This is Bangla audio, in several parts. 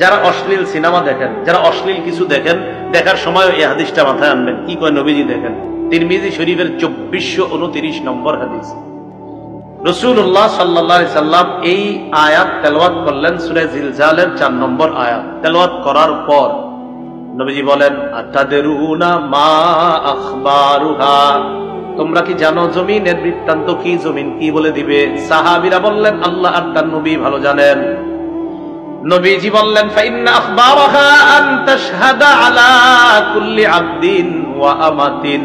যারা অশ্লীল সিনেমা দেখেন, যারা অশ্লীল কিছু দেখেন, দেখার সময় এই হাদিসটা মাথায় আনবেন। কি কয় নবীজি দেখেন, তিরমিজি শরীফের 2429 নম্বর হাদিস। রাসূলুল্লাহ সাল্লাল্লাহু আলাইহি সাল্লাম এই আয়াত তেলাওয়াত করলেন, সূরা জিলজালের 4 নম্বর আয়াত তেলাওয়াত করার পর নবীজি বলেন, আতাদরুনা মা আখবারুহা, তোমরা কি জানো জমিনের বৃত্তান্ত কি, জমিন কি বলে দিবে? সাহাবীরা বললেন, আল্লাহ আর তার নবী ভালো জানেন। নবীজি বললেন, ফাইন্না আখবারাহা আন তাশহাদা আলা কুল্লি আবদিন ওয়া আমাতিন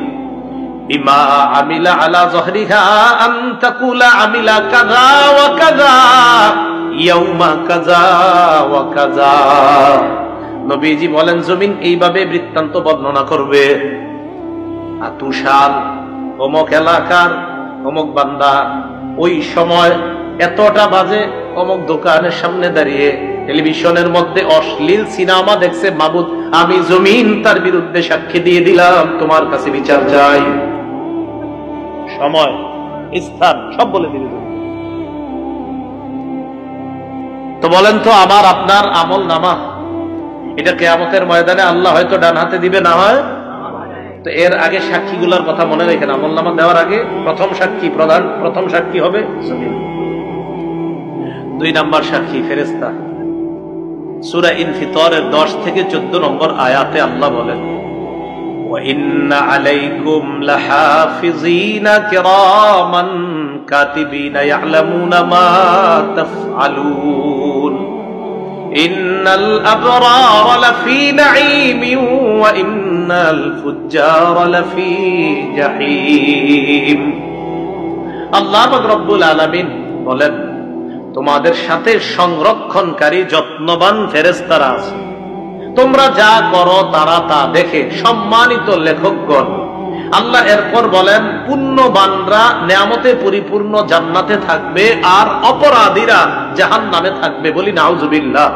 বিমা আমিলা আলা যহরিহা আন তাকুলা আমিলা কাযা ওয়া কাযা ইয়াউমা কাযা ওয়া কাযা। নবীজি বলেন, জমিন এইভাবে বৃত্তান্ত বর্ণনা করবে, আতুশাল অমুক এলাকার অমুক বান্দা ওই সময় এতটা বাজে অমুক দোকানের সামনে দাঁড়িয়ে টেলিভিশনের মধ্যে অশ্লীল সিনেমা দেখছে, মাবুদ আমি জমিন তার বিরুদ্ধে সাক্ষী দিয়ে দিলাম, তোমার কাছে বিচার চাই। সময় স্থান সব বলে দিল। তো বলেন তো, আমার আপনার আমল নামা এটা কিয়ামতের ময়দানে আল্লাহ হয়তো ডান হাতে দিবে, না হয়। তো এর আগে সাক্ষীগুলোর কথা মনে রেখেন, আমল নামা দেওয়ার আগে প্রথম সাক্ষী হবে জমিন। 2 নাম্বার সাক্ষী ফেরেশতা। সূরা ইনফিতরের 10 থেকে 14 নম্বর আয়াতে আল্লাহ বলেন, ওয়া ইন্না আলাইকুম লাহাফিজিনা কিরামান কাতিবিনা ইয়ালামুনা মা তাফআলুন ইন্নাল আবরারা লাফি নাঈমিন ওয়া ইন্নাল ফুজ্জারা লাফি জাহিম। আল্লাহ রব্বুল আলামিন বলেন, তোমাদের সাথে সংরক্ষণকারী যত্নবান ফেরেশতারা আছে, তোমরা যা করো তারা তা দেখে। সম্মানিত লেখকগণ, আল্লাহ এরপর বলেন, পুণ্যবানরা নেয়ামতে পরিপূর্ণ জান্নাতে থাকবে আর অপরাধীরা জাহান্নামে থাকবে। বলি নাউজুবিল্লাহ।